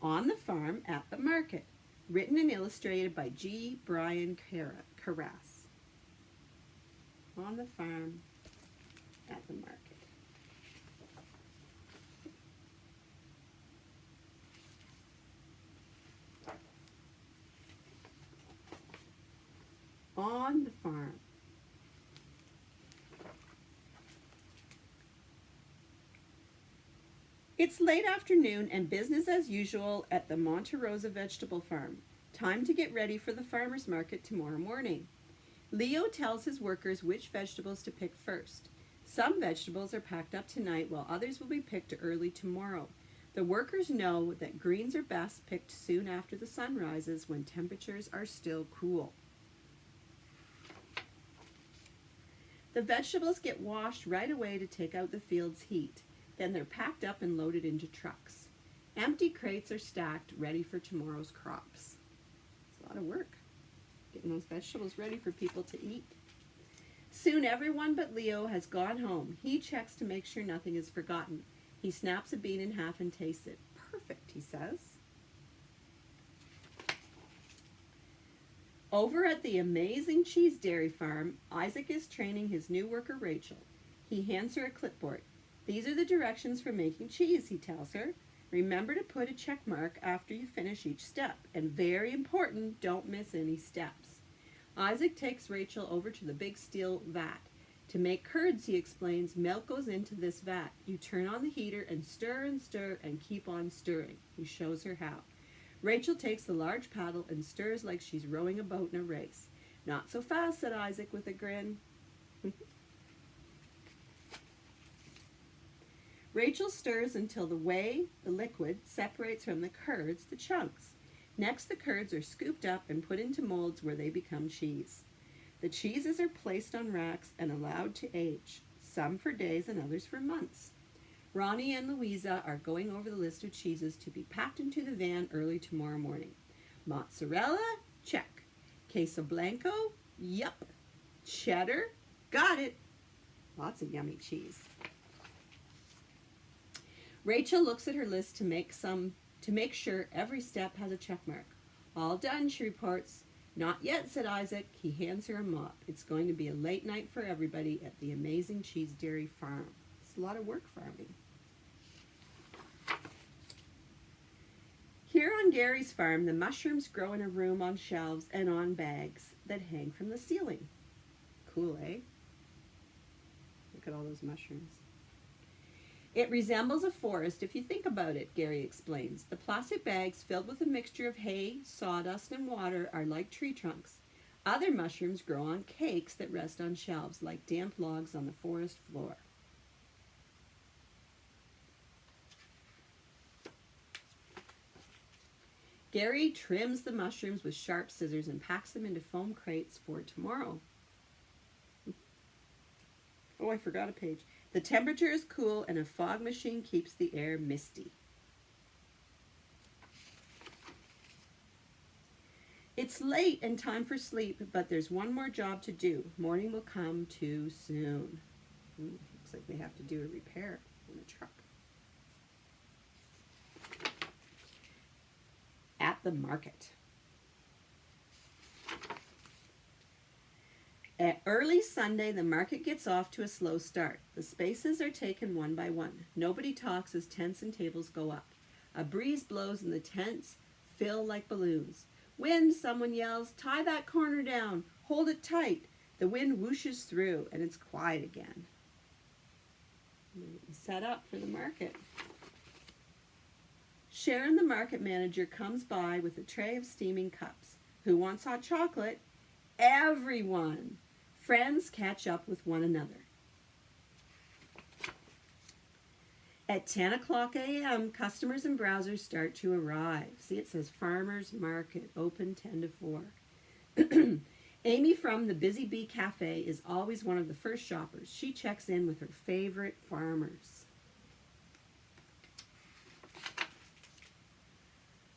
On the Farm at the Market. Written and illustrated by G. Brian Carras. On the Farm at the Market. On the farm. It's late afternoon and business as usual at the Monte Rosa vegetable farm. Time to get ready for the farmer's market tomorrow morning. Leo tells his workers which vegetables to pick first. Some vegetables are packed up tonight while others will be picked early tomorrow. The workers know that greens are best picked soon after the sun rises when temperatures are still cool. The vegetables get washed right away to take out the field's heat. Then they're packed up and loaded into trucks. Empty crates are stacked, ready for tomorrow's crops. It's a lot of work, getting those vegetables ready for people to eat. Soon everyone but Leo has gone home. He checks to make sure nothing is forgotten. He snaps a bean in half and tastes it. Perfect, he says. Over at the amazing cheese dairy farm, Isaac is training his new worker, Rachel. He hands her a clipboard. These are the directions for making cheese, he tells her. Remember to put a check mark after you finish each step. And very important, don't miss any steps. Isaac takes Rachel over to the big steel vat. To make curds, he explains, milk goes into this vat. You turn on the heater and stir and keep on stirring. He shows her how. Rachel takes the large paddle and stirs like she's rowing a boat in a race. Not so fast, said Isaac with a grin. Rachel stirs until the liquid, separates from the curds, the chunks. Next, the curds are scooped up and put into molds where they become cheese. The cheeses are placed on racks and allowed to age, some for days and others for months. Ronnie and Louisa are going over the list of cheeses to be packed into the van early tomorrow morning. Mozzarella? Check. Queso Blanco? Yup. Cheddar? Got it. Lots of yummy cheese. Rachel looks at her list to make sure every step has a check mark. All done, she reports. Not yet, said Isaac. He hands her a mop. It's going to be a late night for everybody at the amazing cheese dairy farm. It's a lot of work farming. Here on Gary's farm, the mushrooms grow in a room on shelves and on bags that hang from the ceiling. Cool, eh? Look at all those mushrooms. It resembles a forest if you think about it, Gary explains. The plastic bags filled with a mixture of hay, sawdust, and water are like tree trunks. Other mushrooms grow on cakes that rest on shelves like damp logs on the forest floor. Gary trims the mushrooms with sharp scissors and packs them into foam crates for tomorrow. Oh, I forgot a page. The temperature is cool and a fog machine keeps the air misty. It's late and time for sleep, but there's one more job to do. Morning will come too soon. Looks like they have to do a repair on the truck. At the market. At early Sunday, the market gets off to a slow start. The spaces are taken one by one. Nobody talks as tents and tables go up. A breeze blows and the tents fill like balloons. Wind, someone yells, tie that corner down, hold it tight. The wind whooshes through and it's quiet again. Set up for the market. Sharon, the market manager, comes by with a tray of steaming cups. Who wants hot chocolate? Everyone. Friends catch up with one another. At 10 o'clock a.m., customers and browsers start to arrive. See, it says Farmers Market, open 10 to 4. Amy from the Busy Bee Cafe is always one of the first shoppers. She checks in with her favorite farmers.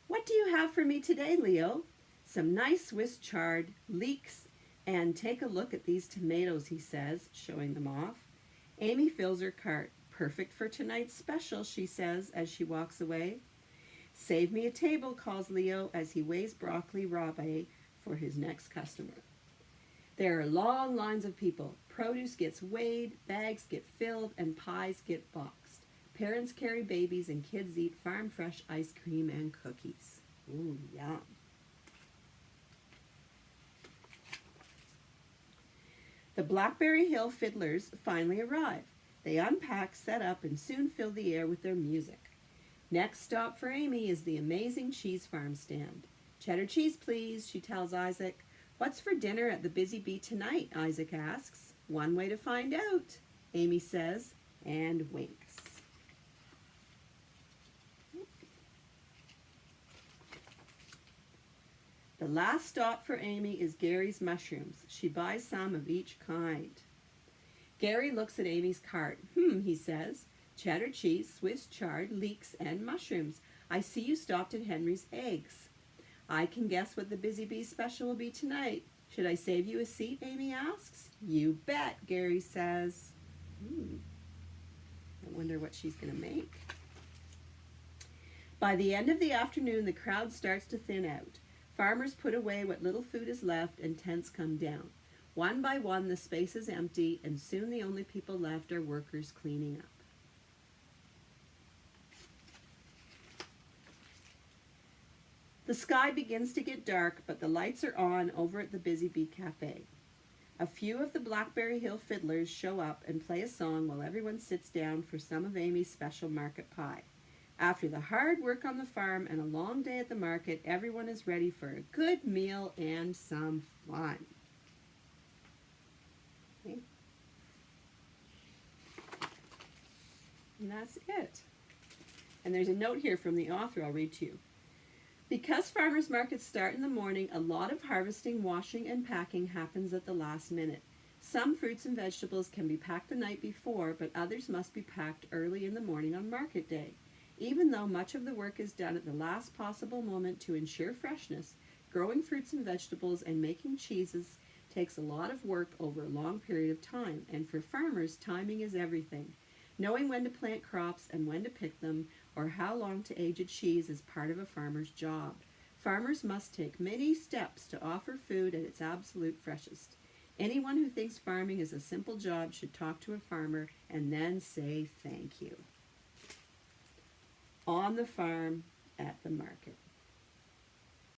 What do you have for me today, Leo? Some nice Swiss chard, leeks, and take a look at these tomatoes, he says, showing them off. Amy fills her cart. Perfect for tonight's special, she says as she walks away. Save me a table, calls Leo as he weighs broccoli rabe for his next customer. There are long lines of people. Produce gets weighed, bags get filled, and pies get boxed. Parents carry babies and kids eat farm fresh ice cream and cookies. Ooh, yum. The Blackberry Hill Fiddlers finally arrive. They unpack, set up, and soon fill the air with their music. Next stop for Amy is the amazing cheese farm stand. Cheddar cheese, please, she tells Isaac. What's for dinner at the Busy Bee tonight? Isaac asks. One way to find out, Amy says, and winks. The last stop for Amy is Gary's mushrooms. She buys some of each kind. Gary looks at Amy's cart. He says. Cheddar cheese, Swiss chard, leeks, and mushrooms. I see you stopped at Henry's Eggs. I can guess what the Busy Bee special will be tonight. Should I save you a seat, Amy asks. You bet, Gary says. I wonder what she's going to make. By the end of the afternoon, the crowd starts to thin out. Farmers put away what little food is left and tents come down. One by one, the space is empty, and soon the only people left are workers cleaning up. The sky begins to get dark, but the lights are on over at the Busy Bee Cafe. A few of the Blackberry Hill Fiddlers show up and play a song while everyone sits down for some of Amy's special market pie. After the hard work on the farm and a long day at the market, everyone is ready for a good meal and some fun. Okay. And that's it. And there's a note here from the author I'll read to you. Because farmers markets start in the morning, a lot of harvesting, washing, and packing happens at the last minute. Some fruits and vegetables can be packed the night before, but others must be packed early in the morning on market day. Even though much of the work is done at the last possible moment to ensure freshness, growing fruits and vegetables and making cheeses takes a lot of work over a long period of time, and for farmers, timing is everything. Knowing when to plant crops and when to pick them, or how long to age a cheese, is part of a farmer's job. Farmers must take many steps to offer food at its absolute freshest. Anyone who thinks farming is a simple job should talk to a farmer and then say thank you. On the farm, at the market.